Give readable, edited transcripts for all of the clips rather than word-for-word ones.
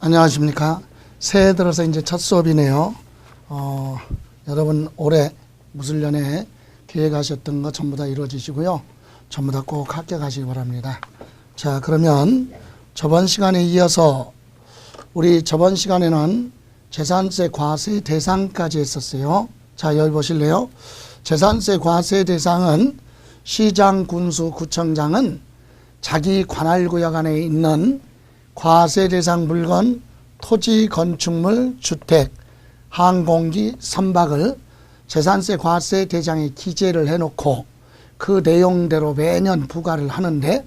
안녕하십니까. 새해 들어서 이제 첫 수업이네요. 여러분 올해 무술년에 계획하셨던 거 전부 다 이루어지시고요. 전부 다 꼭 합격하시기 바랍니다. 자, 그러면 저번 시간에 이어서 우리 저번 시간에는 재산세 과세 대상까지 했었어요. 자, 여기 보실래요? 재산세 과세 대상은 시장, 군수, 구청장은 자기 관할구역 안에 있는 과세 대상 물건, 토지, 건축물, 주택, 항공기, 선박을 재산세 과세 대상에 기재를 해놓고 그 내용대로 매년 부과를 하는데,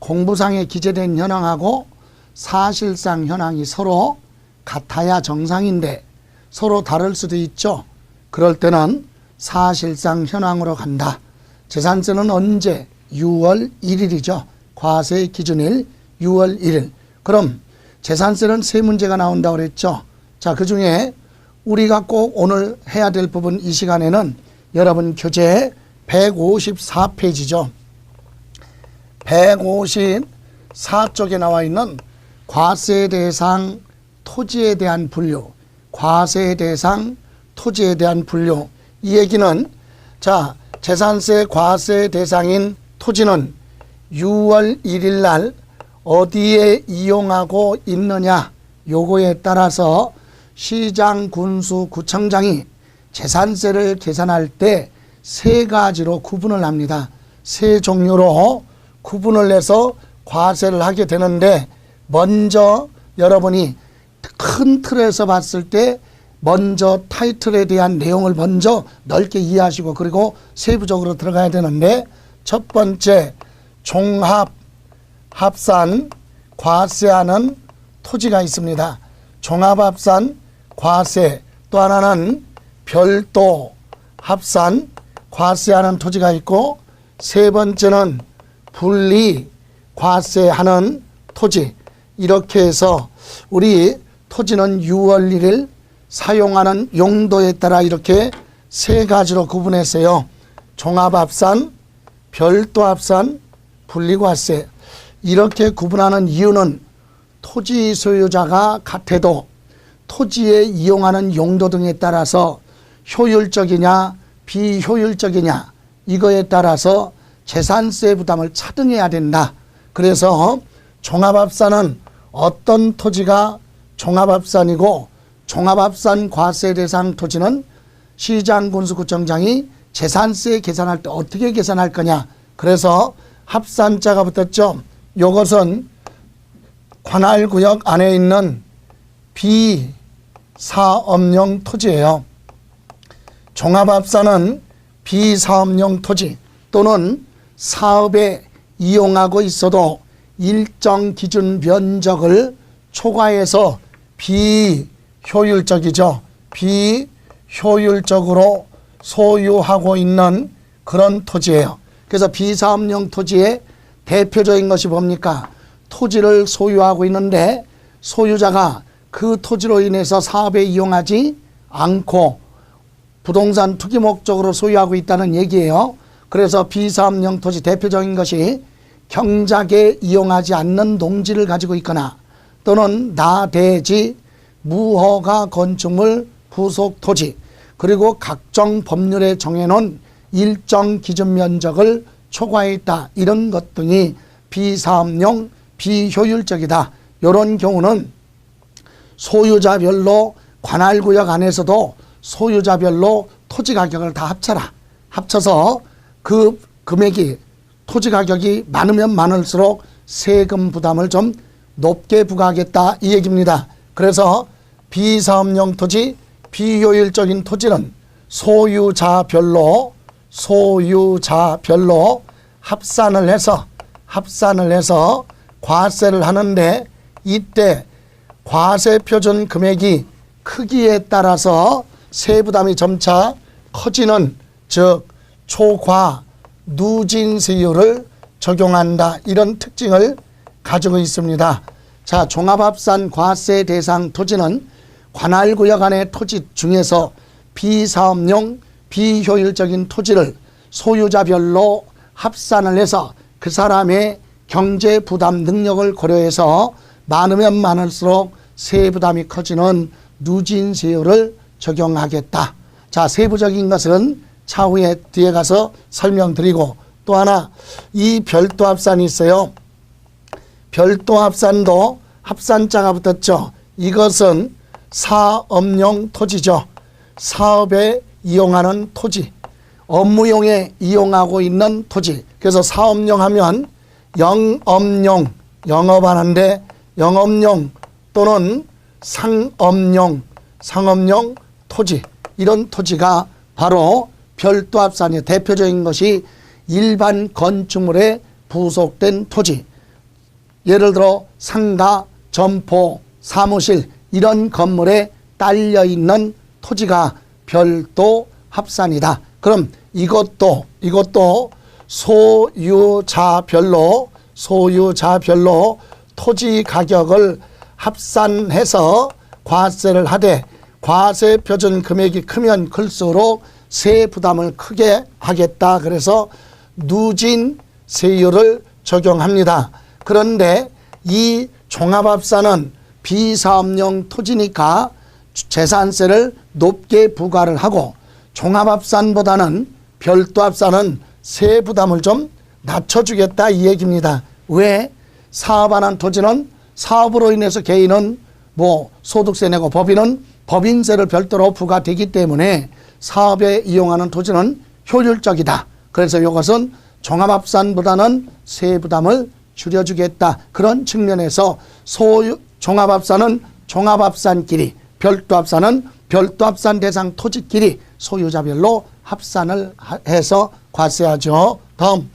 공부상에 기재된 현황하고 사실상 현황이 서로 같아야 정상인데 서로 다를 수도 있죠. 그럴 때는 사실상 현황으로 간다. 재산세는 언제? 6월 1일이죠. 과세 기준일 6월 1일. 그럼 재산세는 세 문제가 나온다고 그랬죠. 자, 그 중에 우리가 꼭 오늘 해야 될 부분, 이 시간에는 여러분 교재 154페이지죠. 154쪽에 나와 있는 과세 대상 토지에 대한 분류, 과세 대상 토지에 대한 분류. 이 얘기는, 자, 재산세 과세 대상인 토지는 6월 1일 날 어디에 이용하고 있느냐, 요거에 따라서 시장, 군수, 구청장이 재산세를 계산할 때 세 가지로 구분을 합니다. 세 종류로 구분을 해서 과세를 하게 되는데, 먼저 여러분이 큰 틀에서 봤을 때 먼저 타이틀에 대한 내용을 먼저 넓게 이해하시고, 그리고 세부적으로 들어가야 되는데, 첫 번째 종합합산 과세하는 토지가 있습니다. 종합합산 과세. 또 하나는 별도 합산 과세하는 토지가 있고, 세 번째는 분리 과세하는 토지. 이렇게 해서 우리 토지는 6월 1일 사용하는 용도에 따라 이렇게 세 가지로 구분했어요. 종합합산, 별도합산, 분리과세. 이렇게 구분하는 이유는 토지 소유자가 같아도 토지에 이용하는 용도 등에 따라서 효율적이냐 비효율적이냐, 이거에 따라서 재산세 부담을 차등해야 된다. 그래서 종합합산은 어떤 토지가 종합합산이고, 종합합산 과세 대상 토지는 시장, 군수, 구청장이 재산세 계산할 때 어떻게 계산할 거냐. 그래서 합산자가 붙었죠. 요것은 관할구역 안에 있는 비사업용 토지예요. 종합합산은 비사업용 토지 또는 사업에 이용하고 있어도 일정 기준 면적을 초과해서 비효율적이죠. 비효율적으로 소유하고 있는 그런 토지예요. 그래서 비사업용 토지의 대표적인 것이 뭡니까? 토지를 소유하고 있는데 소유자가 그 토지로 인해서 사업에 이용하지 않고 부동산 투기 목적으로 소유하고 있다는 얘기예요. 그래서 비사업용 토지 대표적인 것이 경작에 이용하지 않는 농지를 가지고 있거나, 또는 나대지, 무허가 건축물 부속 토지, 그리고 각종 법률에 정해놓은 일정 기준 면적을 초과했다. 이런 것 등이 비사업용, 비효율적이다. 이런 경우는 소유자별로 관할구역 안에서도 소유자별로 토지 가격을 다 합쳐라. 합쳐서 그 금액이, 토지 가격이 많으면 많을수록 세금 부담을 좀 높게 부과하겠다, 이 얘기입니다. 그래서 비사업용 토지, 비효율적인 토지는 소유자별로 합산을 해서 과세를 하는데, 이때 과세 표준 금액이 크기에 따라서 세부담이 점차 커지는, 즉 초과 누진세율을 적용한다. 이런 특징을 가지고 있습니다. 자, 종합합산 과세 대상 토지는 관할구역 안의 토지 중에서 비사업용, 비효율적인 토지를 소유자별로 합산을 해서 그 사람의 경제 부담 능력을 고려해서 많으면 많을수록 세부담이 커지는 누진세율을 적용하겠다. 자, 세부적인 것은 차후에 뒤에 가서 설명드리고, 또 하나 이 별도합산이 있어요. 별도합산도 합산자가 붙었죠. 이것은 사업용 토지죠. 사업에 이용하는 토지, 업무용에 이용하고 있는 토지. 그래서 사업용 하면 영업용, 영업하는데 영업용 또는 상업용, 상업용 토지, 이런 토지가 바로 별도합산의 대표적인 것이 일반 건축물에 부속된 토지. 예를 들어 상가, 점포, 사무실 이런 건물에 딸려 있는 토지가 별도합산이다. 그럼 이것도 소유자별로 토지 가격을 합산해서 과세를 하되, 과세 표준 금액이 크면 클수록 세 부담을 크게 하겠다. 그래서 누진 세율을 적용합니다. 그런데 이 종합합산은 비사업용 토지니까 재산세를 높게 부과를 하고, 종합합산보다는 별도합산은 세 부담을 좀 낮춰주겠다 이 얘기입니다. 왜? 사업하는 토지는 사업으로 인해서 개인은 소득세 내고 법인은 법인세를 별도로 부과되기 때문에 사업에 이용하는 토지는 효율적이다. 그래서 이것은 종합합산보다는 세 부담을 줄여주겠다. 그런 측면에서 종합합산은 종합합산끼리, 별도합산은 별도합산 대상 토지끼리 소유자별로 합산을 해서 과세하죠. 다음,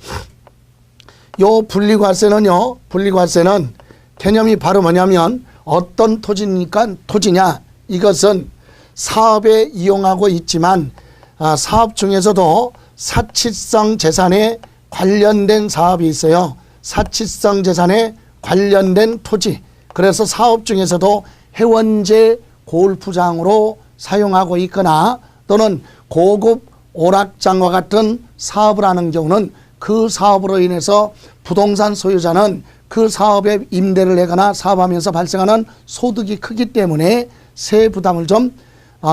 요 분리과세는요, 분리과세는 개념이 바로 뭐냐면 어떤 토지냐, 이것은 사업에 이용하고 있지만 사업 중에서도 사치성 재산에 관련된 사업이 있어요. 사치성 재산에 관련된 토지. 그래서 사업 중에서도 해원제 골프장으로 사용하고 있거나 또는 고급 오락장과 같은 사업을 하는 경우는 그 사업으로 인해서 부동산 소유자는 그 사업에 임대를 내거나 사업하면서 발생하는 소득이 크기 때문에 세 부담을 좀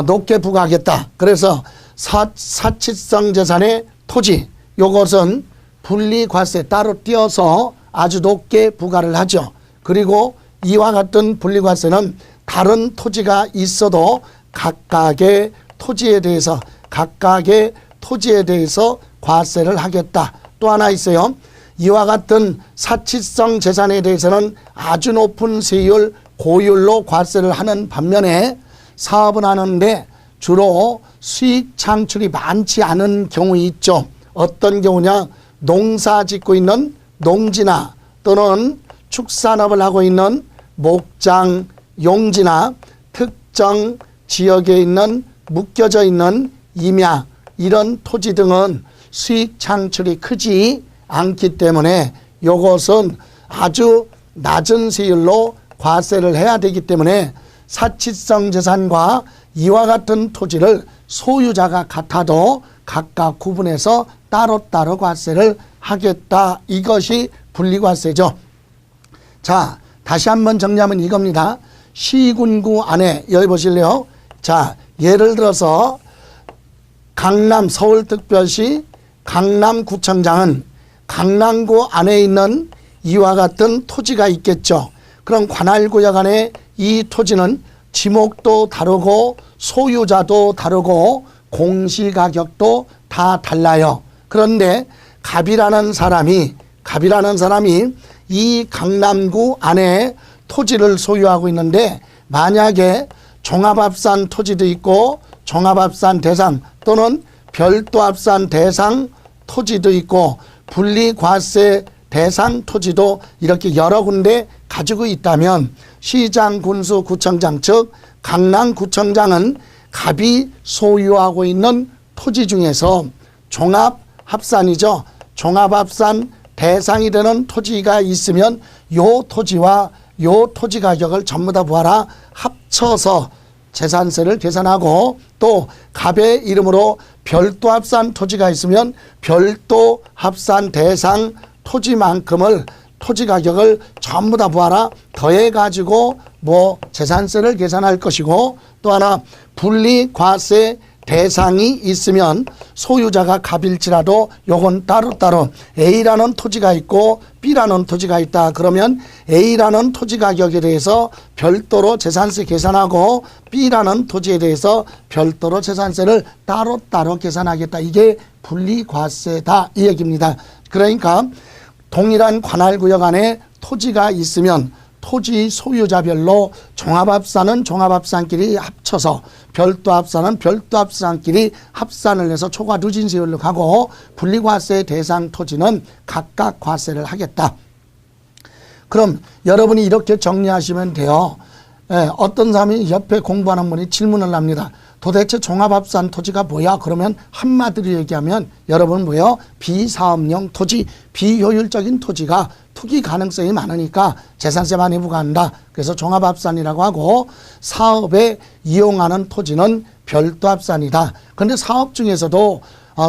높게 부과하겠다. 그래서 사치성 재산의 토지, 요것은 분리과세 따로 띄어서 아주 높게 부과를 하죠. 그리고 이와 같은 분리과세는 다른 토지가 있어도 각각의 토지에 대해서 과세를 하겠다. 또 하나 있어요. 이와 같은 사치성 재산에 대해서는 아주 높은 세율, 고율로 과세를 하는 반면에 사업을 하는데 주로 수익 창출이 많지 않은 경우 있죠. 어떤 경우냐? 농사 짓고 있는 농지나 또는 축산업을 하고 있는 목장, 용지나 특정 지역에 있는 묶여져 있는 임야, 이런 토지 등은 수익 창출이 크지 않기 때문에 이것은 아주 낮은 세율로 과세를 해야 되기 때문에 사치성 재산과 이와 같은 토지를 소유자가 같아도 각각 구분해서 따로따로 과세를 하겠다. 이것이 분리과세죠. 자, 다시 한번 정리하면 이겁니다. 시군구 안에, 여기 보실래요? 자, 예를 들어서 강남 서울특별시 강남구청장은 강남구 안에 있는 이와 같은 토지가 있겠죠. 그럼 관할구역 안에 이 토지는 지목도 다르고 소유자도 다르고 공시가격도 다 달라요. 그런데 갑이라는 사람이 이 강남구 안에 토지를 소유하고 있는데, 만약에 종합합산 토지도 있고 종합합산 대상 또는 별도합산 대상 토지도 있고 분리과세 대상 토지도 이렇게 여러 군데 가지고 있다면 시장, 군수, 구청장, 즉 강남구청장은 갑이 소유하고 있는 토지 중에서 종합합산이죠. 종합합산 대상이 되는 토지가 있으면 요 토지와 요 토지 가격을 전부 다 보아라 합쳐서 재산세를 계산하고, 또 갑의 이름으로 별도합산 토지가 있으면 별도합산 대상 토지만큼을 토지 가격을 전부 다 보아라 더해가지고 뭐 재산세를 계산할 것이고, 또 하나 분리과세 대상이 있으면 소유자가 갑일지라도 요건 따로따로 A라는 토지가 있고 B라는 토지가 있다. 그러면 A라는 토지 가격에 대해서 별도로 재산세 계산하고 B라는 토지에 대해서 별도로 재산세를 따로따로 계산하겠다. 이게 분리과세다 이 얘기입니다. 그러니까 동일한 관할구역 안에 토지가 있으면 토지 소유자별로 종합합산은 종합합산끼리 합쳐서 별도합산은 별도합산끼리 합산을 해서 초과 누진세율로 가고, 분리과세 대상 토지는 각각 과세를 하겠다. 그럼 여러분이 이렇게 정리하시면 돼요. 어떤 사람이 옆에 공부하는 분이 질문을 합니다. 도대체 종합합산 토지가 뭐야? 그러면 한마디로 얘기하면 여러분 뭐예요? 비사업용 토지, 비효율적인 토지가 투기 가능성이 많으니까 재산세 많이 부과한다. 그래서 종합합산이라고 하고, 사업에 이용하는 토지는 별도합산이다. 그런데 사업 중에서도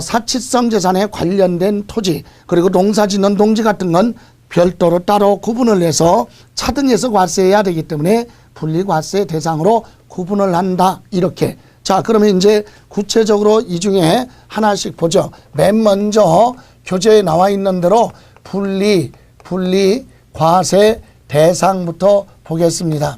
사치성 재산에 관련된 토지, 그리고 농사짓는 농지 같은 건 별도로 따로 구분을 해서 차등해서 과세해야 되기 때문에 분리과세 대상으로 구분을 한다. 이렇게. 자, 그러면 이제 구체적으로 이 중에 하나씩 보죠. 맨 먼저 교재에 나와 있는 대로 분리과세 대상부터 보겠습니다.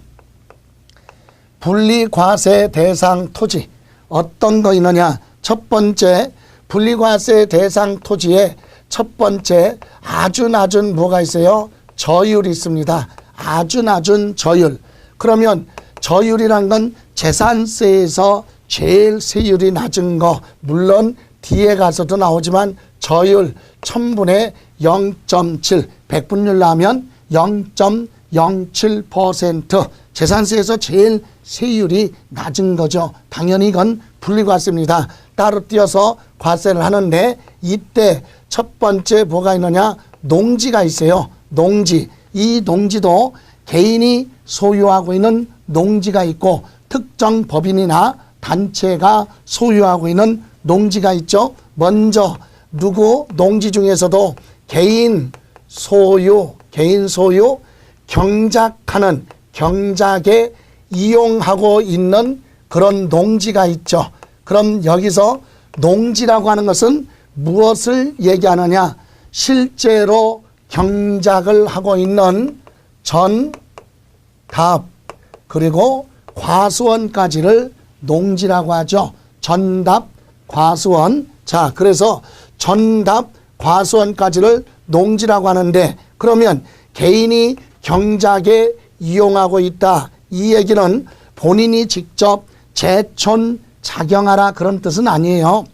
분리과세 대상 토지 어떤 거 있느냐? 첫 번째 분리과세 대상 토지에 첫 번째 아주 낮은 뭐가 있어요? 저율이 있습니다. 아주 낮은 저율. 그러면 저율이란 건 재산세에서 제일 세율이 낮은 거, 물론 뒤에 가서도 나오지만 저율 1000분의 0.7, 100분율로 하면 0.07% 재산세에서 제일 세율이 낮은 거죠. 당연히 이건 분리과세입니다. 따로 띄어서 과세를 하는데, 이때 첫 번째 뭐가 있느냐? 농지가 있어요. 농지. 이 농지도 개인이 소유하고 있는 농지가 있고 특정 법인이나 단체가 소유하고 있는 농지가 있죠. 먼저 누구 농지 중에서도 개인 소유 경작하는 경작에 이용하고 있는 그런 농지가 있죠. 그럼 여기서 농지라고 하는 것은 무엇을 얘기하느냐? 실제로 경작을 하고 있는 전답 그리고 과수원까지를 농지라고 하죠. 전답, 과수원. 자, 그래서 전답, 과수원까지를 농지라고 하는데, 그러면 개인이 경작에 이용하고 있다. 이 얘기는 본인이 직접 제촌 작용하라 그런 뜻은 아니에요.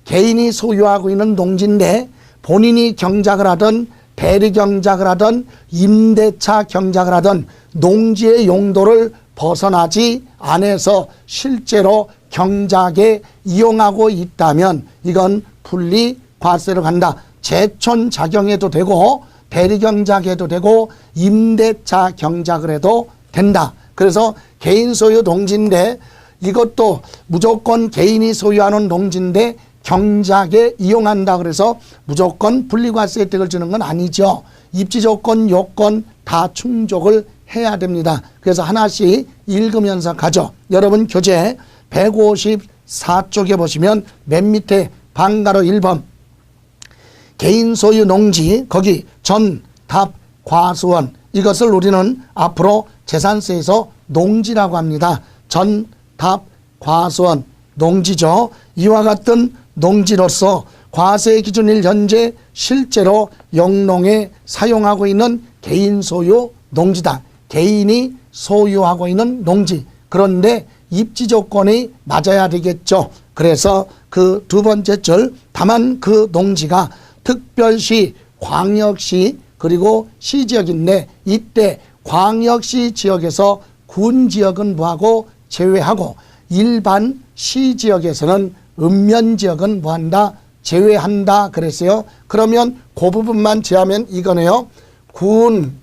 개인이 소유하고 있는 농지인데 본인이 경작을 하든 대리 경작을 하든 임대차 경작을 하든 농지의 용도를 벗어나지 않아서 실제로 경작에 이용하고 있다면 이건 분리과세로 간다. 제촌 작용해도 되고 대리 경작해도 되고 임대차 경작을 해도 된다. 그래서 개인 소유 농지인데 이것도 무조건 개인이 소유하는 농지인데 경작에 이용한다 그래서 무조건 분리과세 혜택을 주는 건 아니죠. 입지 조건, 요건 다 충족을 해야 됩니다. 그래서 하나씩 읽으면서 가죠. 여러분 교재 154쪽에 보시면 맨 밑에 방가로 1번 개인 소유 농지 거기 전, 답, 과수원 이것을 우리는 앞으로 재산세에서 농지라고 합니다. 전, 답, 과수원 농지죠. 이와 같은 농지로서 과세 기준일 현재 실제로 영농에 사용하고 있는 개인 소유 농지다. 개인이 소유하고 있는 농지. 그런데 입지 조건이 맞아야 되겠죠. 그래서 그 두 번째 줄 다만 그 농지가 특별시, 광역시 그리고 시지역인데 이때 광역시 지역에서 군 지역은 뭐하고 제외하고 일반 시지역에서는 읍면 지역은 뭐한다? 제외한다 그랬어요. 그러면 그 부분만 제하면 이거네요. 군,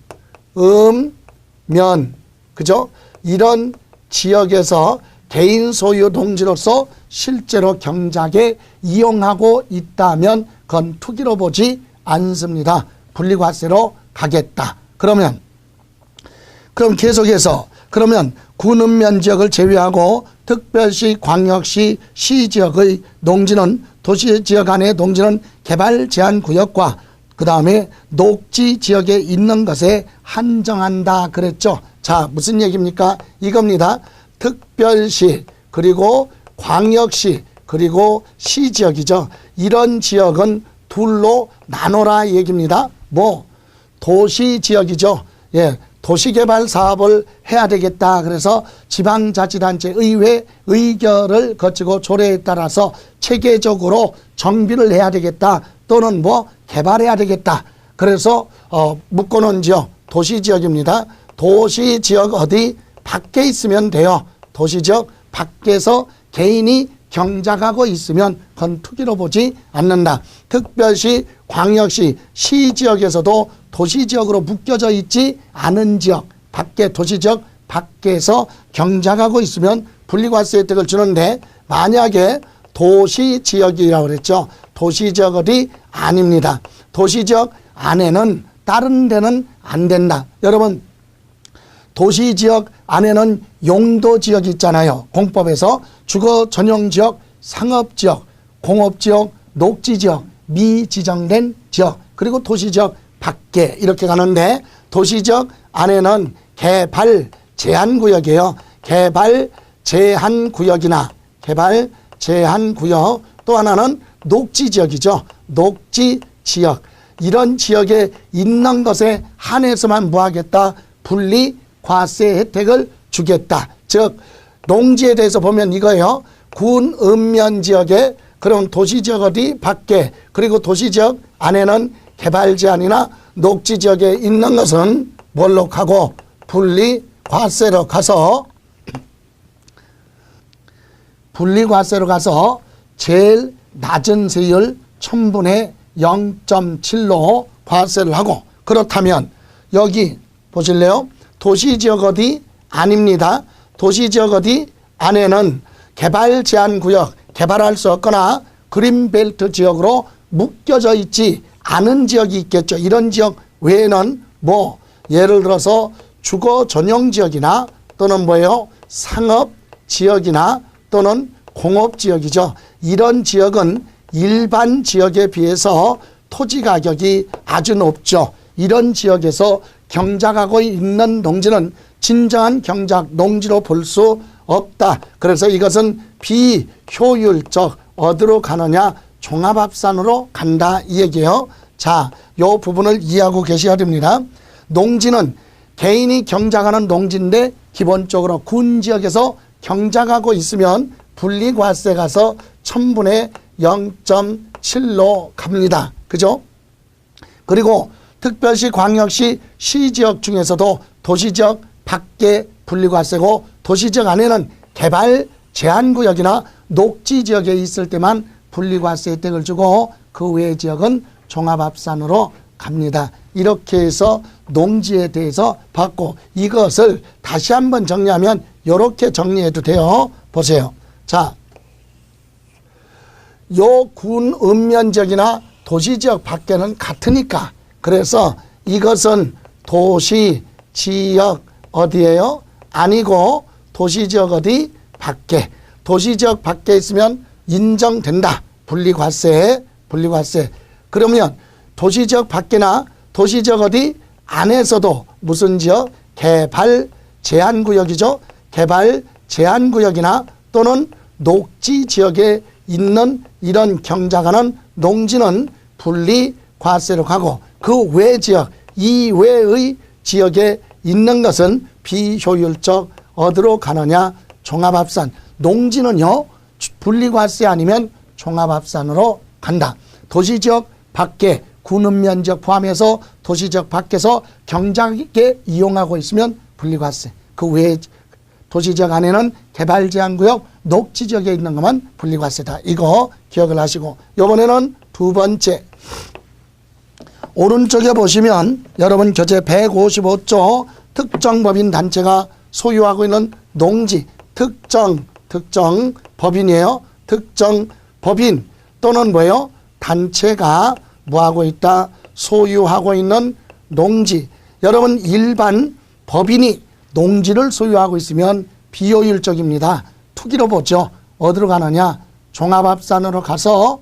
면, 그죠? 이런 지역에서 개인 소유 농지로서 실제로 경작에 이용하고 있다면 그건 투기로 보지 않습니다. 분리과세로 가겠다. 그럼 계속해서 그러면 군읍면지역을 제외하고 특별시, 광역시, 시지역의 농지는 도시지역 안의 농지는 개발 제한 구역과 그 다음에 녹지 지역에 있는 것에 한정한다 그랬죠. 자, 무슨 얘기입니까? 이겁니다. 특별시 그리고 광역시 그리고 시지역이죠. 이런 지역은 둘로 나눠라 얘기입니다. 뭐 도시지역이죠. 예, 도시개발 사업을 해야 되겠다. 그래서 지방자치단체 의회 의결을 거치고 조례에 따라서 체계적으로 정비를 해야 되겠다. 또는 뭐 개발해야 되겠다. 그래서 묶어놓은 지역 도시지역입니다. 도시지역 어디 밖에 있으면 돼요. 도시지역 밖에서 개인이 경작하고 있으면 그건 투기로 보지 않는다. 특별시, 광역시, 시지역에서도 도시지역으로 묶여져 있지 않은 지역 밖에 도시지역 밖에서 경작하고 있으면 분리과세 혜택을 주는데 만약에 도시지역이라고 그랬죠. 도시지역 어디 아닙니다. 도시지역 안에는 다른 데는 안 된다. 여러분 도시지역 안에는 용도지역이 있잖아요. 공법에서 주거 전용지역, 상업지역, 공업지역, 녹지지역, 미지정된 지역 그리고 도시지역 밖에 이렇게 가는데 도시지역 안에는 개발 제한구역이에요. 개발 제한구역이나 개발 제한구역 또 하나는 녹지지역이죠. 녹지지역 이런 지역에 있는 것에 한해서만 뭐하겠다? 분리과세 혜택을 주겠다. 즉 농지에 대해서 보면 이거예요. 군 읍면지역에 그럼 도시지역 어디 밖에 그리고 도시지역 안에는 개발 제한이나 녹지지역에 있는 것은 뭘로 가고 분리과세로 가서 제일 낮은 세율 1000분의 0.7로 과세를 하고 그렇다면 여기 보실래요? 도시지역 어디 아닙니다. 도시지역 어디 안에는 개발 제한 구역 개발할 수 없거나 그린벨트 지역으로 묶여져 있지 않은 지역이 있겠죠. 이런 지역 외에는 뭐 예를 들어서 주거 전용 지역이나 또는 뭐예요? 상업 지역이나 또는 공업 지역이죠. 이런 지역은 일반 지역에 비해서 토지 가격이 아주 높죠. 이런 지역에서 경작하고 있는 농지는 진정한 경작 농지로 볼 수 없다. 그래서 이것은 비효율적 어디로 가느냐? 종합합산으로 간다 이 얘기예요. 자, 요 부분을 이해하고 계셔야 됩니다. 농지는 개인이 경작하는 농지인데 기본적으로 군 지역에서 경작하고 있으면 분리과세 가서 1000분의 0.7로 갑니다. 그죠? 그리고 특별시, 광역시, 시지역 중에서도 도시지역 밖에 분리과세고 도시지역 안에는 개발 제한구역이나 녹지지역에 있을 때만 분리과세 혜택을 주고 그 외의 지역은 종합합산으로 갑니다. 이렇게 해서 농지에 대해서 봤고 이것을 다시 한번 정리하면 이렇게 정리해도 돼요. 보세요. 자, 요 군 읍면지역이나 도시지역 밖에는 같으니까 그래서 이것은 도시지역 어디예요? 아니고 도시지역 어디? 밖에. 도시지역 밖에 있으면 인정된다. 분리과세. 그러면 도시지역 밖이나 도시지역 어디? 안에서도 무슨 지역? 개발 제한구역이죠. 개발 제한구역이나 또는 녹지지역에 있는 이런 경작하는 농지는 분리과세로 가고 그 외 지역, 이외의 지역에 있는 것은 비효율적 어디로 가느냐? 종합합산. 농지는요 분리과세 아니면 종합합산으로 간다. 도시지역 밖에 군읍면지역 포함해서 도시지역 밖에서 경작에 이용하고 있으면 분리과세. 그 외에 도시지역 안에는 개발제한구역 녹지지역에 있는 것만 분리과세다. 이거 기억을 하시고 이번에는 두 번째 오른쪽에 보시면 여러분 교재 155조 특정법인 단체가 소유하고 있는 농지 특정 법인이에요. 특정 법인 또는 뭐예요? 단체가 뭐하고 있다? 소유하고 있는 농지. 여러분 일반 법인이 농지를 소유하고 있으면 비효율적입니다. 투기로 보죠. 어디로 가느냐? 종합합산으로 가서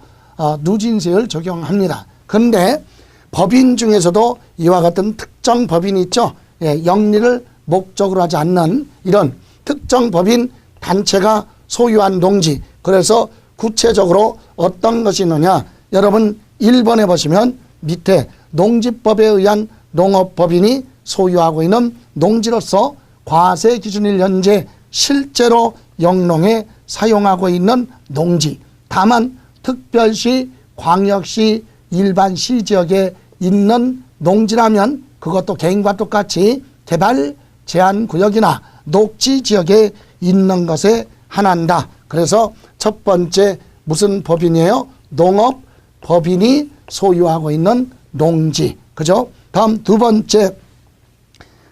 누진세율 적용합니다. 그런데 법인 중에서도 이와 같은 특정 법인이 있죠. 예, 영리를 목적으로 하지 않는 이런 특정 법인 단체가 소유한 농지. 그래서 구체적으로 어떤 것이 있느냐? 여러분 1번에 보시면 밑에 농지법에 의한 농업법인이 소유하고 있는 농지로서 과세 기준일 현재 실제로 영농에 사용하고 있는 농지. 다만 특별시, 광역시, 일반시 지역에 있는 농지라면 그것도 개인과 똑같이 개발 제한 구역이나 녹지 지역에 있는 것에 한한다. 그래서 첫 번째 무슨 법인이에요? 농업 법인이 소유하고 있는 농지. 그죠? 다음 두 번째,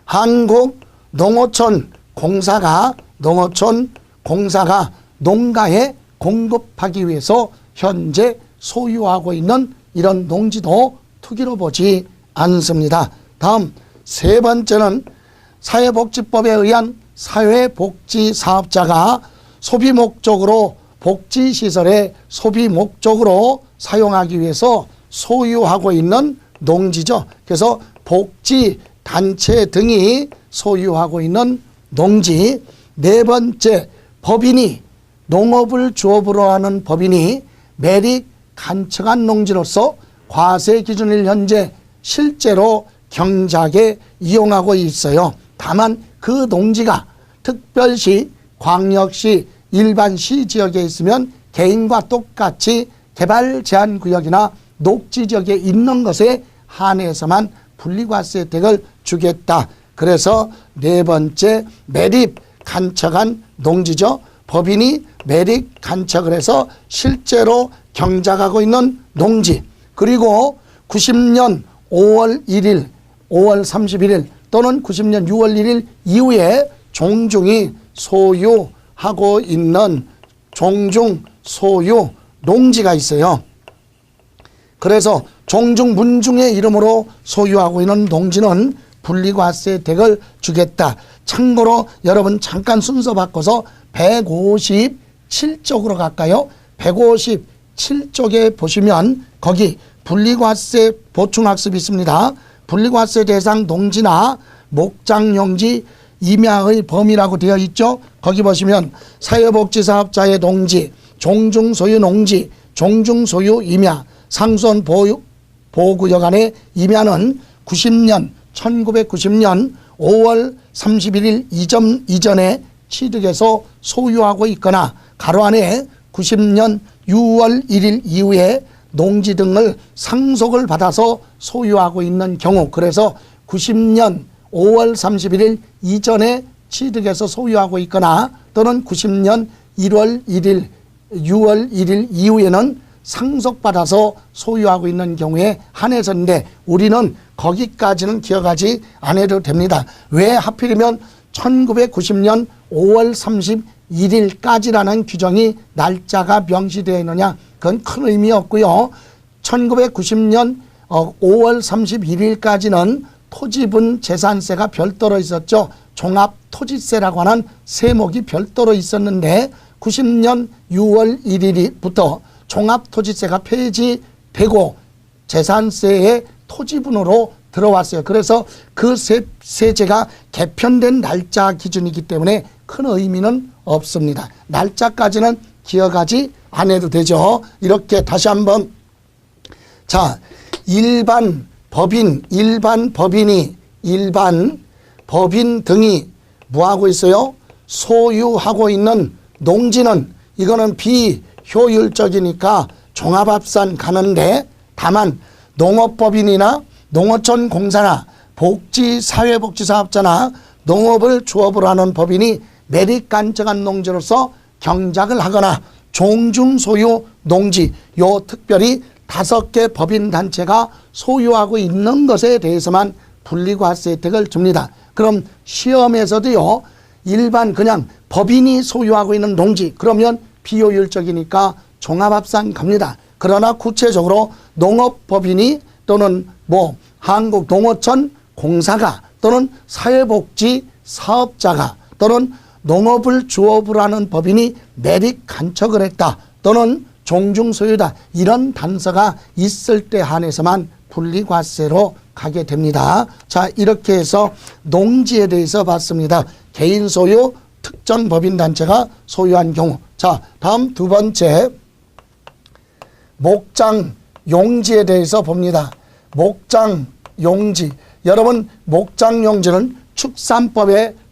한국농어촌 공사가 농가에 공급하기 위해서 현재 소유하고 있는 이런 농지도 투기로 보지 않습니다. 다음 세 번째는 사회복지법에 의한 사회복지사업자가 소비 목적으로 복지시설의 소비 목적으로 사용하기 위해서 소유하고 있는 농지죠. 그래서 복지단체 등이 소유하고 있는 농지. 네 번째, 법인이 농업을 주업으로 하는 법인이 매립 간척한 농지로서 과세 기준일 현재 실제로 경작에 이용하고 있어요. 다만 그 농지가 특별시, 광역시, 일반시 지역에 있으면 개인과 똑같이 개발 제한 구역이나 녹지 지역에 있는 것에 한해서만 분리과세 혜택을 주겠다. 그래서 네 번째, 매립 간척한 농지죠. 법인이 매립 간척을 해서 실제로 경작하고 있는 농지. 그리고 90년 5월 1일, 5월 31일 또는 90년 6월 1일 이후에 종중이 소유하고 있는 종중 소유 농지가 있어요. 그래서 종중 문중의 이름으로 소유하고 있는 농지는 분리과세 혜택을 주겠다. 참고로 여러분 잠깐 순서 바꿔서 157쪽으로 갈까요? 157쪽에 보시면 거기 분리과세 보충학습이 있습니다. 분리과세 대상 농지나 목장용지 임야의 범위라고 되어 있죠. 거기 보시면 사회복지사업자의 농지, 종중소유 농지, 종중소유 임야, 상수원 보호구역 안의 임야는 1990년 5월 31일 이전에 취득해서 소유하고 있거나 가로 안에 90년 6월 1일 이후에 농지 등을 상속을 받아서 소유하고 있는 경우, 그래서 90년 5월 31일 이전에 취득해서 소유하고 있거나 또는 90년 1월 1일, 6월 1일 이후에는 상속받아서 소유하고 있는 경우에 한해서인데 우리는 거기까지는 기억하지 않아도 됩니다. 왜 하필이면 1990년 5월 31일까지라는 규정이 날짜가 명시되어 있느냐? 그건 큰 의미 없고요. 1990년 5월 31일까지는 토지분 재산세가 별도로 있었죠. 종합토지세라고 하는 세목이 별도로 있었는데 90년 6월 1일부터 종합토지세가 폐지되고 재산세의 토지분으로 들어왔어요. 그래서 그 세제가 개편된 날짜 기준이기 때문에 큰 의미는 없습니다. 날짜까지는 기억하지 않아도 되죠. 이렇게 다시 한번, 자, 일반 법인 등이 뭐하고 있어요? 소유하고 있는 농지는 이거는 비효율적이니까 종합합산 가는데, 다만 농업법인이나 농어촌 공사나 사회복지사업자나 농업을 주업으로 하는 법인이 매립간척한 농지로서 경작을 하거나 종중소유 농지, 요 특별히 5개 법인단체가 소유하고 있는 것에 대해서만 분리과세 혜택을 줍니다. 그럼 시험에서도요, 일반 그냥 법인이 소유하고 있는 농지, 그러면 비효율적이니까 종합합산 갑니다. 그러나 구체적으로 농업법인이 또는 한국농어촌 공사가 또는 사회복지 사업자가 또는 농업을 주업으로 하는 법인이 매립 간척을 했다 또는 종중소유다 이런 단서가 있을 때 한해서만 분리과세로 가게 됩니다. 자, 이렇게 해서 농지에 대해서 봤습니다. 개인 소유, 특정 법인단체가 소유한 경우. 자, 다음 두 번째 목장 용지에 대해서 봅니다. 목장 용지. 여러분 목장 용지는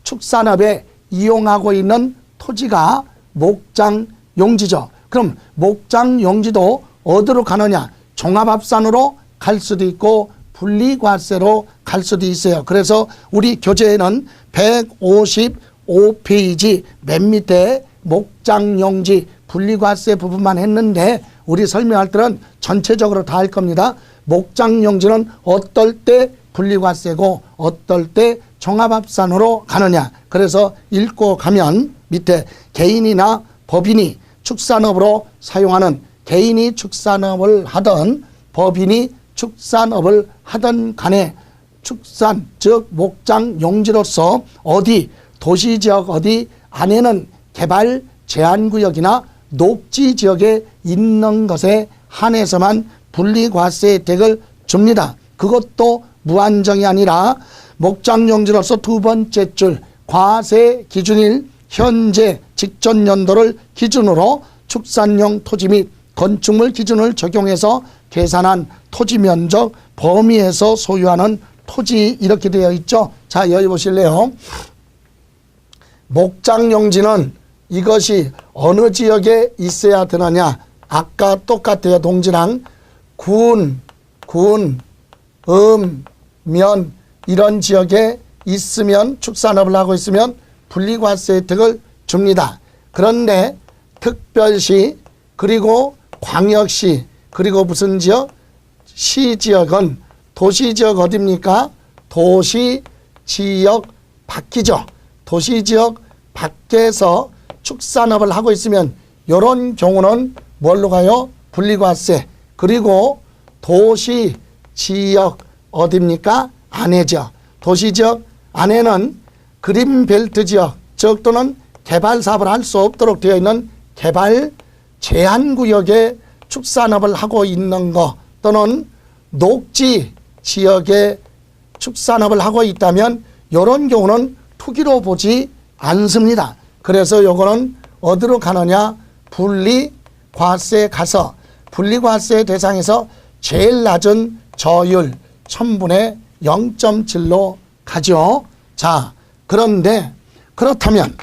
축산업에 이용하고 있는 토지가 목장 용지죠. 그럼 목장 용지도 어디로 가느냐? 종합합산으로 갈 수도 있고 분리과세로 갈 수도 있어요. 그래서 우리 교재에는 155페이지 맨 밑에 목장용지 분리과세 부분만 했는데 우리 설명할 때는 전체적으로 다 할 겁니다. 목장용지는 어떨 때 분리과세고 어떨 때 종합합산으로 가느냐. 그래서 읽고 가면 밑에 개인이나 법인이 축산업으로 사용하는 개인이 축산업을 하던 법인이 축산업을 하던 간에 축산 즉 목장 용지로서 어디 도시지역 어디 안에는 개발 제한구역이나 녹지지역에 있는 것에 한해서만 분리과세 혜택을 줍니다. 그것도 무한정이 아니라 목장 용지로서 두 번째 줄 과세 기준일 현재 직전 연도를 기준으로 축산용 토지 및 건축물 기준을 적용해서 계산한 토지 면적 범위에서 소유하는 토지 이렇게 되어 있죠. 자, 여기 보실래요? 목장 용지는 이것이 어느 지역에 있어야 되느냐? 아까 똑같아요. 동지랑 군, 면 이런 지역에 있으면 축산업을 하고 있으면 분리과세 혜택을 줍니다. 그런데 특별시 그리고 광역시 그리고 무슨 지역? 시지역은 도시지역 어디입니까? 도시지역 밖이죠. 도시지역 밖에서 축산업을 하고 있으면 이런 경우는 뭘로 가요? 분리과세. 그리고 도시지역 어디입니까? 안에죠. 도시지역 안에는 그린벨트 지역 즉 또는 개발사업을 할 수 없도록 되어 있는 개발 제한구역에 축산업을 하고 있는 것 또는 녹지 지역에 축산업을 하고 있다면 이런 경우는 투기로 보지 않습니다. 그래서 요거는 어디로 가느냐? 분리과세에 가서 분리과세 대상에서 제일 낮은 저율 1000분의 0.7로 가죠. 자, 그런데 그렇다면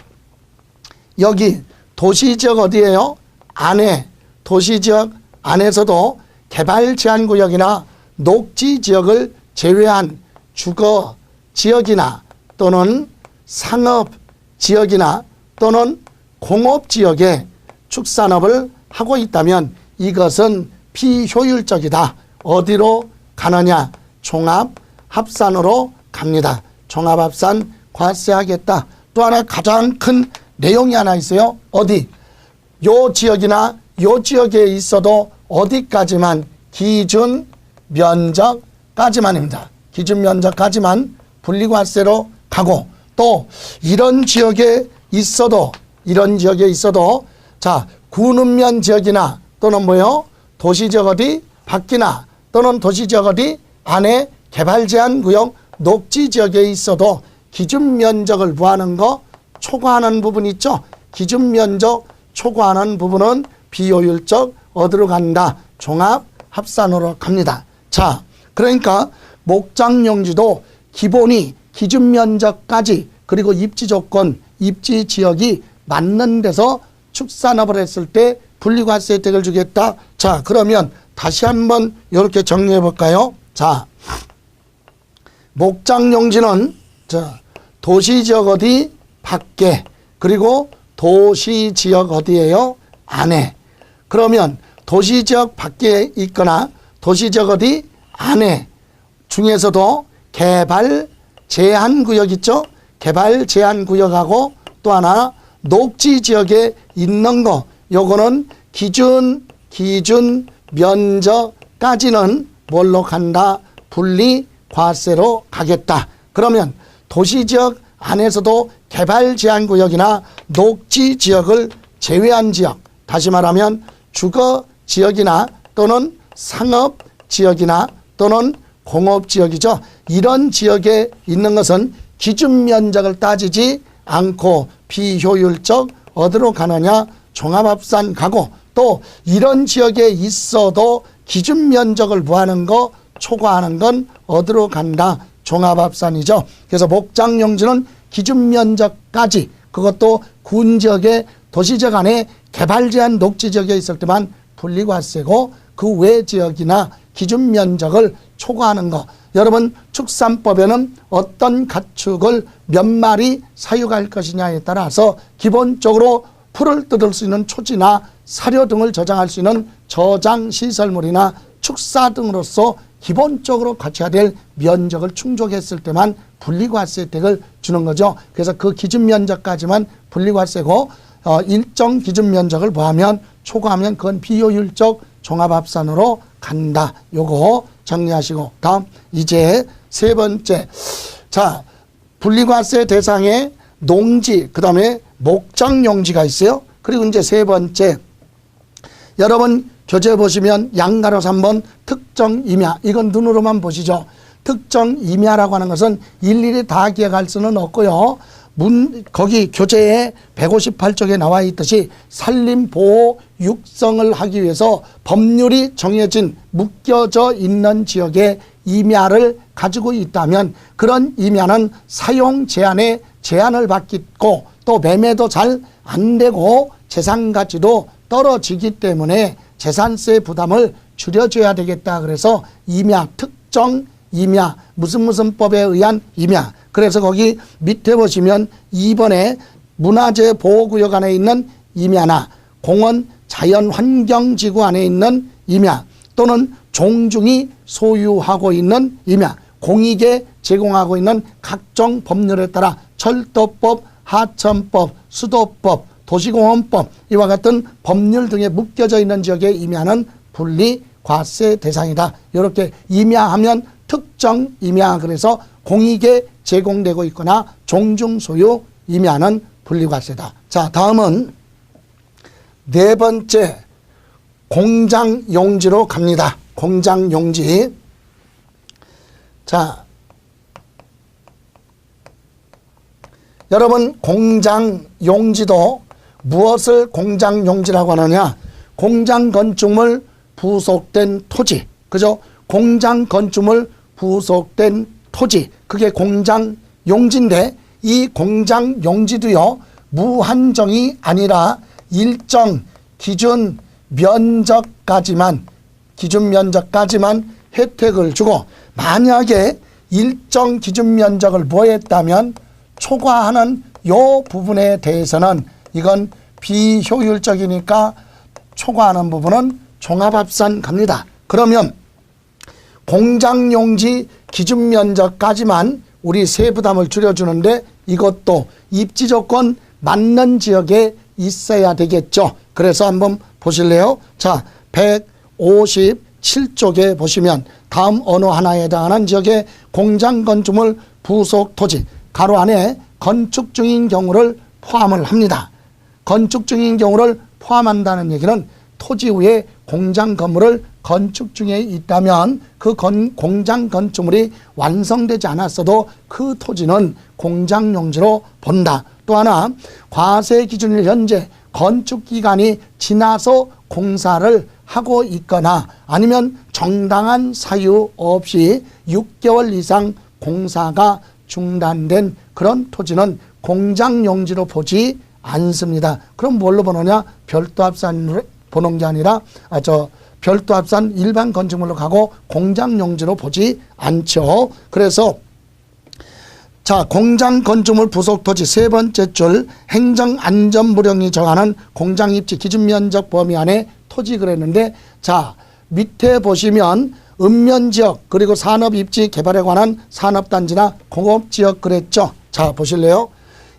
여기 도시지역 어디예요? 안에 도시지역 안에서도 개발제한구역이나 녹지지역을 제외한 주거지역이나 또는 상업지역이나 또는 공업지역에 축산업을 하고 있다면 이것은 비효율적이다. 어디로 가느냐? 종합합산으로 갑니다. 종합합산 과세하겠다. 또 하나 가장 큰 내용이 하나 있어요. 어디? 요 지역이나 요 지역에 있어도 어디까지만? 기준 면적까지만입니다. 기준 면적까지만 분리과세로 가고 또 이런 지역에 있어도 자, 군읍면 지역이나 또는 뭐요? 도시지역 어디? 밖이나 또는 도시지역 어디? 안에 개발제한구역 녹지지역에 있어도 기준면적을 뭐하는 거? 초과하는 부분 있죠? 기준면적 초과하는 부분은 비효율적 어디로 간다? 종합합산으로 갑니다. 자, 그러니까 목장용지도 기본이 기준면적까지 그리고 입지조건, 입지지역이 맞는 데서 축산업을 했을 때 분리과세 혜택을 주겠다. 자, 그러면 다시 한번 이렇게 정리해 볼까요? 자, 목장용지는 도시지역 어디? 밖에 그리고 도시지역 어디예요? 안에. 그러면 도시지역 밖에 있거나 도시지역 어디? 안에 중에서도 개발 제한구역 있죠? 개발 제한구역하고 또 하나 녹지지역에 있는 거 요거는 기준 면적까지는 뭘로 간다? 분리 과세로 가겠다. 그러면 도시지역 안에서도 개발제한구역이나 녹지지역을 제외한 지역, 다시 말하면 주거지역이나 또는 상업지역이나 또는 공업지역이죠. 이런 지역에 있는 것은 기준면적을 따지지 않고 비효율적 어디로 가느냐, 종합합산 가고, 또 이런 지역에 있어도 기준면적을 부하는 거, 초과하는 건 어디로 간다, 종합합산이죠. 그래서 목장용지는 기준면적까지, 그것도 군지역에 도시지역 안에 개발제한 녹지지역에 있을 때만 분리과세고, 그 외 지역이나 기준면적을 초과하는 거, 여러분 축산법에는 어떤 가축을 몇 마리 사육할 것이냐에 따라서 기본적으로 풀을 뜯을 수 있는 초지나 사료 등을 저장할 수 있는 저장시설물이나 축사 등으로서 기본적으로 갖춰야 될 면적을 충족했을 때만 분리과세 혜택을 주는 거죠. 그래서 그 기준면적까지만 분리과세고, 일정 기준면적을 부하면 초과하면 그건 비효율적 종합합산으로 간다. 요거 정리하시고, 다음 이제 세 번째, 자, 분리과세 대상에 농지, 그 다음에 목장용지가 있어요. 그리고 이제 세 번째, 여러분 교재 보시면 양가로서 한번 특정임야, 이건 눈으로만 보시죠. 특정임야라고 하는 것은 일일이 다 기억할 수는 없고요. 거기 교재에 158쪽에 나와 있듯이 산림보호 육성을 하기 위해서 법률이 정해진 묶여져 있는 지역에 임야를 가지고 있다면 그런 임야는 사용 제한에 제한을 받고 또 매매도 잘 안 되고 재산 가치도 떨어지기 때문에 재산세 부담을 줄여줘야 되겠다. 그래서 임야, 특정 임야, 무슨 법에 의한 임야. 그래서 거기 밑에 보시면 2번에 문화재 보호구역 안에 있는 임야나 공원 자연환경지구 안에 있는 임야, 또는 종중이 소유하고 있는 임야, 공익에 제공하고 있는 각종 법률에 따라 철도법, 하천법, 수도법, 도시공원법, 이와 같은 법률 등에 묶여져 있는 지역의 임야는 분리과세 대상이다. 이렇게 임야하면 특정 임야, 그래서 공익에 제공되고 있거나 종중소유 임야는 분리과세다. 자, 다음은 네 번째, 공장용지로 갑니다. 공장용지. 자, 여러분 공장용지도 무엇을 공장용지라고 하느냐? 공장건축물 부속된 토지, 그죠? 공장건축물 부속된 토지, 그게 공장용지인데, 이 공장용지도요 무한정이 아니라 일정 기준 면적까지만 혜택을 주고, 만약에 일정 기준 면적을 부여했다면 초과하는 요 부분에 대해서는 이건 비효율적이니까 초과하는 부분은 종합합산 갑니다. 그러면 공장용지 기준 면적까지만 우리 세부담을 줄여주는데, 이것도 입지조건 맞는 지역에 있어야 되겠죠. 그래서 한번 보실래요? 자, 157쪽에 보시면 다음 어느 하나에 해당하는 지역의 공장건축물 부속 토지 가로 안에 건축 중인 경우를 포함을 합니다. 건축 중인 경우를 포함한다는 얘기는 토지 위에 공장 건물을 건축 중에 있다면 그 공장 건축물이 완성되지 않았어도 그 토지는 공장용지로 본다. 또 하나, 과세 기준일 현재 건축 기간이 지나서 공사를 하고 있거나 아니면 정당한 사유 없이 6개월 이상 공사가 중단된 그런 토지는 공장용지로 보지 않습니다. 그럼 뭘로 보느냐? 별도합산으로 보는 게 아니라 별도합산 일반 건축물로 가고 공장용지로 보지 않죠. 그래서 자, 공장건축물 부속토지 세 번째 줄, 행정안전부령이 정하는 공장입지 기준면적 범위 안에 토지 그랬는데, 자, 밑에 보시면 읍면지역 그리고 산업입지 개발에 관한 산업단지나 공업지역 그랬죠. 자, 보실래요?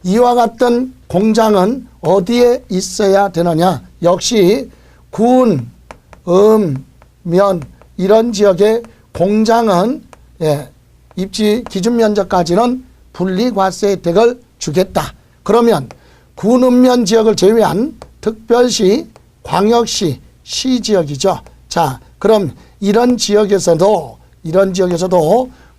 이와 같은 공장은 어디에 있어야 되느냐? 역시 군, 면 이런 지역의 공장은 입지 기준 면적까지는 분리과세 혜택을 주겠다. 그러면 군읍면 지역을 제외한 특별시, 광역시, 시지역이죠. 자, 그럼 이런 지역에서도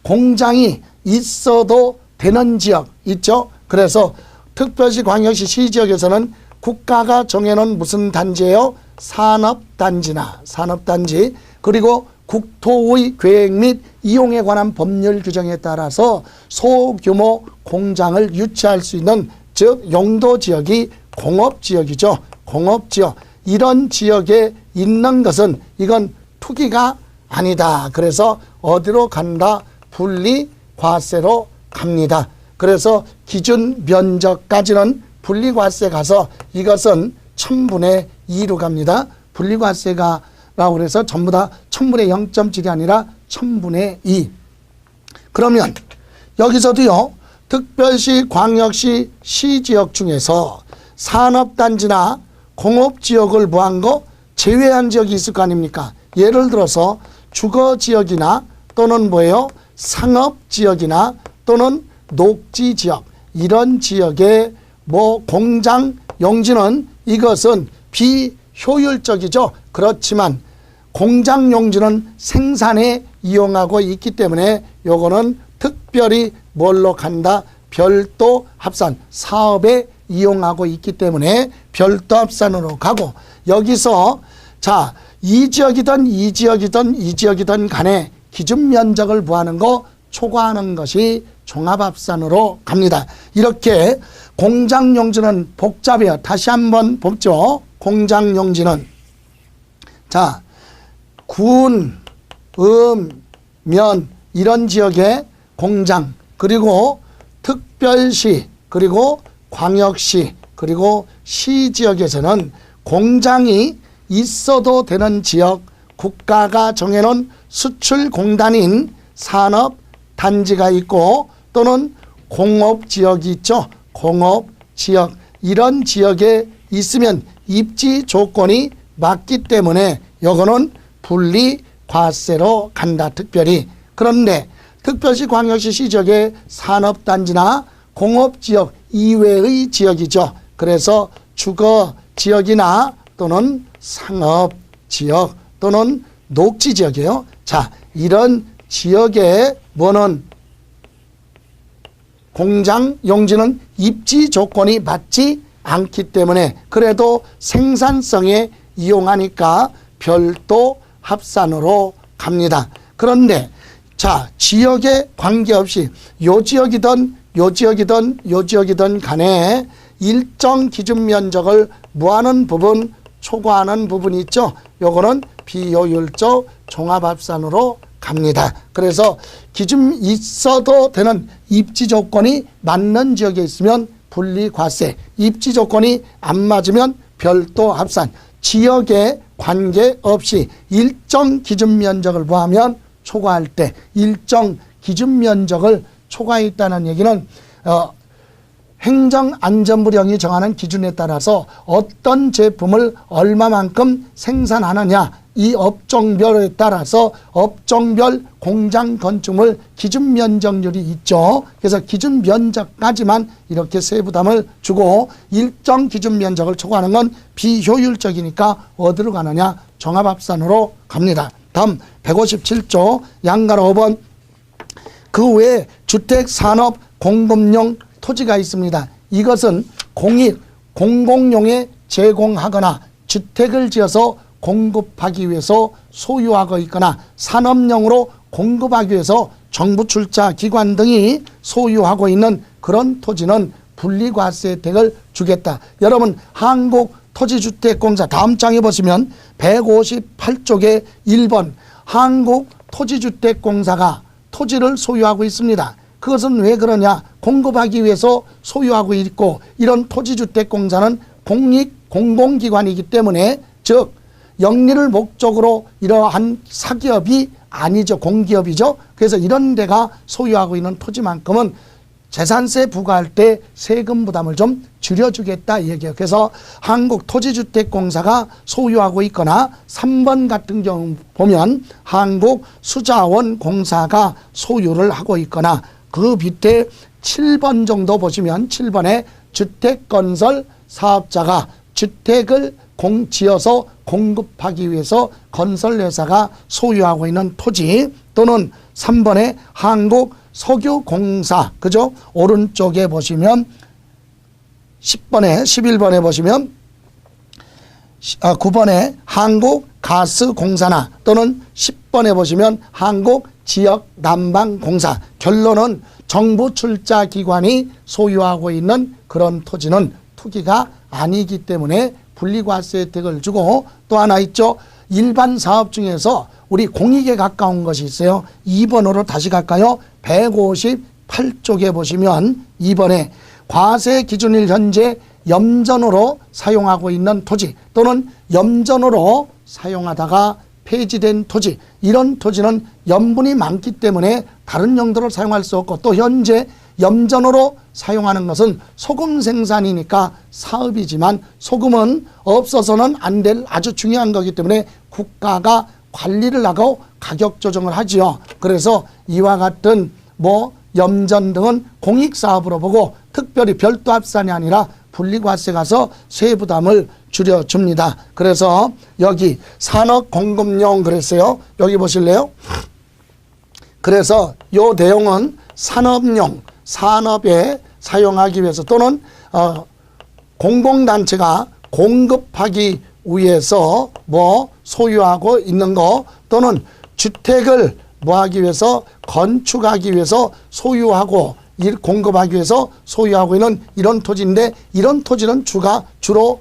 공장이 있어도 되는 지역 있죠. 그래서 특별시, 광역시, 시지역에서는 국가가 정해놓은 무슨 단지예요? 산업단지, 그리고 국토의 계획 및 이용에 관한 법률 규정에 따라서 소규모 공장을 유치할 수 있는, 즉 용도지역이 공업지역이죠. 공업지역. 이런 지역에 있는 것은 이건 투기가 아니다. 그래서 어디로 간다? 분리과세로 갑니다. 그래서 기준 면적까지는 분리과세 가서 이것은 1000분의 2로 갑니다. 분리과세가 라고 해서 전부 다 1000분의 0.7이 아니라 1000분의 2. 그러면 여기서도요, 특별시, 광역시, 시지역 중에서 산업단지나 공업지역을 뭐한 거 제외한 지역이 있을 거 아닙니까? 예를 들어서 주거지역이나 또는 뭐예요? 상업지역이나 또는 녹지지역, 이런 지역에 뭐 공장 용지는 이것은 비효율적이죠. 그렇지만 공장 용지는 생산에 이용하고 있기 때문에 요거는 특별히 뭘로 간다? 별도 합산, 사업에 이용하고 있기 때문에 별도 합산으로 가고, 여기서 자, 이 지역이든 간에 기준 면적을 뭐하는 거? 초과하는 것이 종합합산으로 갑니다. 이렇게 공장 용지는 복잡해요. 다시 한번 보죠. 공장 용지는 자, 군, 면 이런 지역의 공장, 그리고 특별시, 그리고 광역시, 그리고 시지역에서는 공장이 있어도 되는 지역, 국가가 정해놓은 수출공단인 산업단지가 있고 또는 공업지역이 있죠. 공업지역. 이런 지역에 있으면 입지 조건이 맞기 때문에 요거는 분리과세로 간다. 특별히. 그런데 특별시, 광역시, 시지역의 산업단지나 공업지역 이외의 지역이죠. 그래서 주거지역이나 또는 상업지역 또는 녹지지역이에요. 자, 이런 지역에 뭐는 공장 용지는 입지 조건이 맞지 않기 때문에 그래도 생산성에 이용하니까 별도 합산으로 갑니다. 그런데 자, 지역에 관계없이 요 지역이든 간에 일정 기준 면적을 무하는 부분, 초과하는 부분이 있죠. 요거는 비효율적 종합합산으로 갑니다. 그래서 기준 있어도 되는 입지 조건이 맞는 지역에 있으면 분리과세, 입지 조건이 안 맞으면 별도 합산, 지역에 관계없이 일정 기준 면적을 뭐하면 초과할 때 일정 기준 면적을 초과했다는 얘기는 행정안전부령이 정하는 기준에 따라서 어떤 제품을 얼마만큼 생산하느냐, 이 업종별에 따라서 업종별 공장 건축물 기준 면적률이 있죠. 그래서 기준 면적까지만 이렇게 세부담을 주고 일정 기준 면적을 초과하는 건 비효율적이니까 어디로 가느냐? 종합합산으로 갑니다. 다음 157조 양가로 5번. 그 외에 주택, 산업, 공급용 토지가 있습니다. 이것은 공익, 공공용에 제공하거나 주택을 지어서 공급하기 위해서 소유하고 있거나 산업용으로 공급하기 위해서 정부 출자 기관 등이 소유하고 있는 그런 토지는 분리과세 혜택을 주겠다. 여러분, 한국토지주택공사 다음 장에 보시면 158쪽에 1번 한국토지주택공사가 토지를 소유하고 있습니다. 그것은 왜 그러냐? 공급하기 위해서 소유하고 있고, 이런 토지주택공사는 공익 공공기관이기 때문에, 즉 영리를 목적으로 이러한 사기업이 아니죠. 공기업이죠. 그래서 이런 데가 소유하고 있는 토지만큼은 재산세 부과할 때 세금 부담을 좀 줄여주겠다 이 얘기예요. 그래서 한국토지주택공사가 소유하고 있거나 3번 같은 경우 보면 한국수자원공사가 소유를 하고 있거나 그 밑에 7번 정도 보시면 7번에 주택건설 사업자가 주택을 지어서 공급하기 위해서 건설회사가 소유하고 있는 토지, 또는 3번에 한국석유공사, 그죠? 오른쪽에 보시면 11번에 보시면 9번에 한국가스공사나 또는 10번에 보시면 한국지역난방공사. 결론은 정부 출자기관이 소유하고 있는 그런 토지는 투기가 아니기 때문에 분리과세 혜택을 주고, 또 하나 있죠. 일반 사업 중에서 우리 공익에 가까운 것이 있어요. 2번으로 다시 갈까요? 158쪽에 보시면 2번에 과세 기준일 현재 염전으로 사용하고 있는 토지, 또는 염전으로 사용하다가 폐지된 토지, 이런 토지는 염분이 많기 때문에 다른 용도로 사용할 수 없고, 또 현재 염전으로 사용하는 것은 소금 생산이니까 사업이지만 소금은 없어서는 안 될 아주 중요한 거기 때문에 국가가 관리를 하고 가격 조정을 하지요. 그래서 이와 같은 염전 등은 공익사업으로 보고 특별히 별도 합산이 아니라 분리과세 가서 세부담을 줄여줍니다. 그래서 여기 산업공급용 그랬어요. 여기 보실래요? 그래서 이 내용은 산업용, 산업에 사용하기 위해서 또는 공공단체가 공급하기 위해서 소유하고 있는 거, 또는 주택을 하기 위해서 건축하기 위해서 소유하고 공급하기 위해서 소유하고 있는 이런 토지인데, 이런 토지는 주로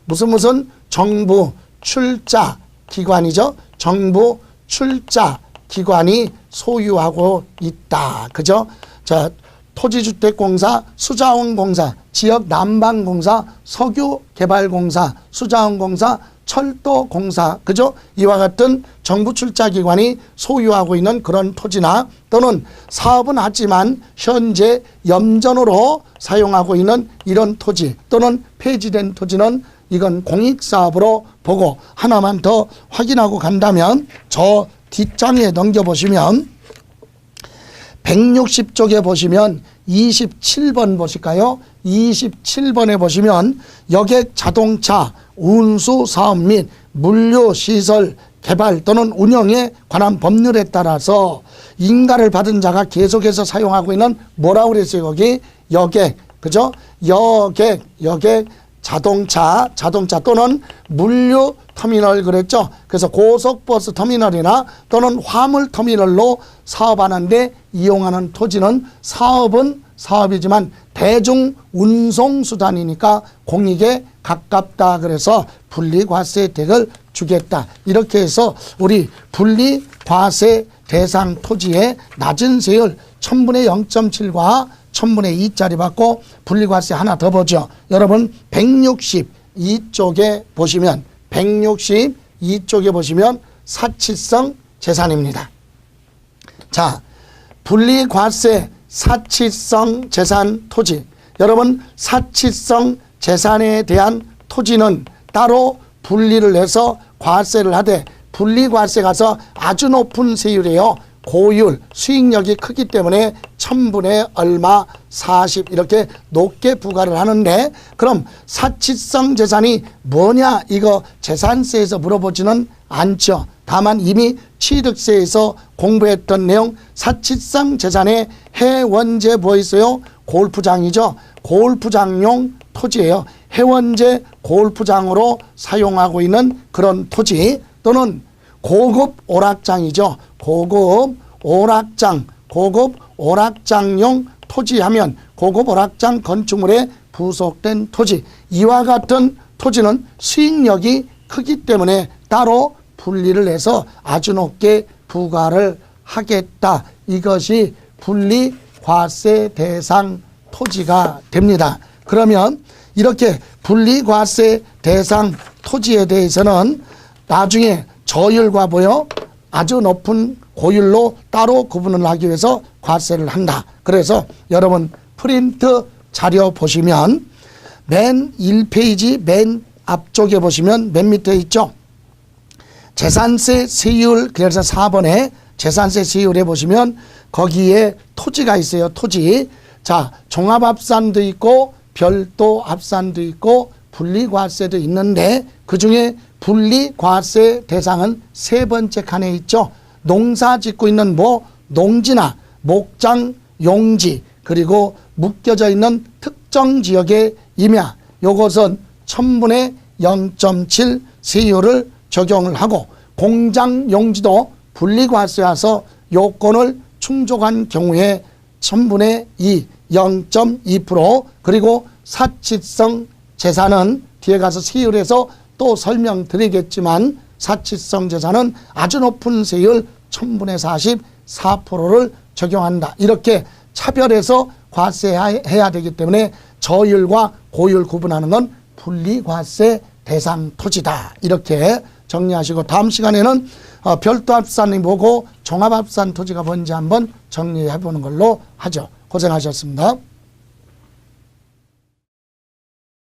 무슨 정부 출자 기관이죠. 정부 출자 기관이 소유하고 있다. 그죠? 자, 토지주택공사, 수자원공사, 지역난방공사, 석유개발공사, 수자원공사, 철도공사, 그죠? 이와 같은 정부 출자기관이 소유하고 있는 그런 토지나, 또는 사업은 하지만 현재 염전으로 사용하고 있는 이런 토지, 또는 폐지된 토지는 이건 공익사업으로 보고, 하나만 더 확인하고 간다면 저 뒷장에 넘겨보시면 160쪽에 보시면 27번 보실까요? 27번에 보시면 여객 자동차 운수 사업 및 물류시설 개발 또는 운영에 관한 법률에 따라서 인가를 받은 자가 계속해서 사용하고 있는 뭐라고 그랬어요? 거기 여객, 그죠? 여객 자동차 또는 물류 터미널 그랬죠. 그래서 고속버스 터미널이나 또는 화물 터미널로 사업하는데 이용하는 토지는 사업은 사업이지만 대중 운송수단이니까 공익에 가깝다. 그래서 분리과세 혜택을 주겠다. 이렇게 해서 우리 분리과세 대상 토지의 낮은 세율 1000분의 0.7과 1000분의 2짜리 받고 분리과세 하나 더 보죠. 여러분 162쪽에 보시면 162쪽에 보시면 사치성 재산입니다. 자, 분리과세 사치성 재산 토지. 여러분 사치성 재산에 대한 토지는 따로 분리를 해서 과세를 하되, 분리과세 가서 아주 높은 세율이에요. 고율, 수익력이 크기 때문에 1000분의 얼마 40 이렇게 높게 부과를 하는데, 그럼 사치성 재산이 뭐냐 이거 재산세에서 물어보지는 않죠. 다만 이미 취득세에서 공부했던 내용, 사치성 재산의 해원제 뭐 있어요? 골프장이죠. 골프장용 토지예요. 해원제 골프장으로 사용하고 있는 그런 토지, 또는 고급 오락장이죠. 고급 오락장용 토지하면 고급 오락장 건축물에 부속된 토지. 이와 같은 토지는 수익력이 크기 때문에 따로 분리를 해서 아주 높게 부과를 하겠다. 이것이 분리과세 대상 토지가 됩니다. 그러면 이렇게 분리과세 대상 토지에 대해서는 나중에 저율과 아주 높은 고율로 따로 구분을 하기 위해서 과세를 한다. 그래서 여러분 프린트 자료 보시면 맨 1페이지 맨 앞쪽에 보시면 맨 밑에 있죠. 재산세 세율, 그래서 4번에 재산세 세율에 보시면 거기에 토지가 있어요. 토지. 자, 종합합산도 있고 별도 합산도 있고 분리과세도 있는데 그중에 분리과세 대상은 세 번째 칸에 있죠. 농사 짓고 있는 농지나 목장, 용지 그리고 묶여져 있는 특정 지역의 임야, 요것은 1000분의 0.7 세율을 적용을 하고 공장 용지도 분리과세와서 요건을 충족한 경우에 1000분의 2, 0.2% 그리고 사치성 재산은 뒤에 가서 세율에서 또 설명드리겠지만 사치성 재산은 아주 높은 세율 1000분의 44%를 적용한다. 이렇게 차별해서 과세해야 되기 때문에 저율과 고율 구분하는 건 분리과세 대상 토지다. 이렇게 정리하시고 다음 시간에는 별도 합산이 뭐고 종합합산 토지가 뭔지 한번 정리해 보는 걸로 하죠. 고생하셨습니다.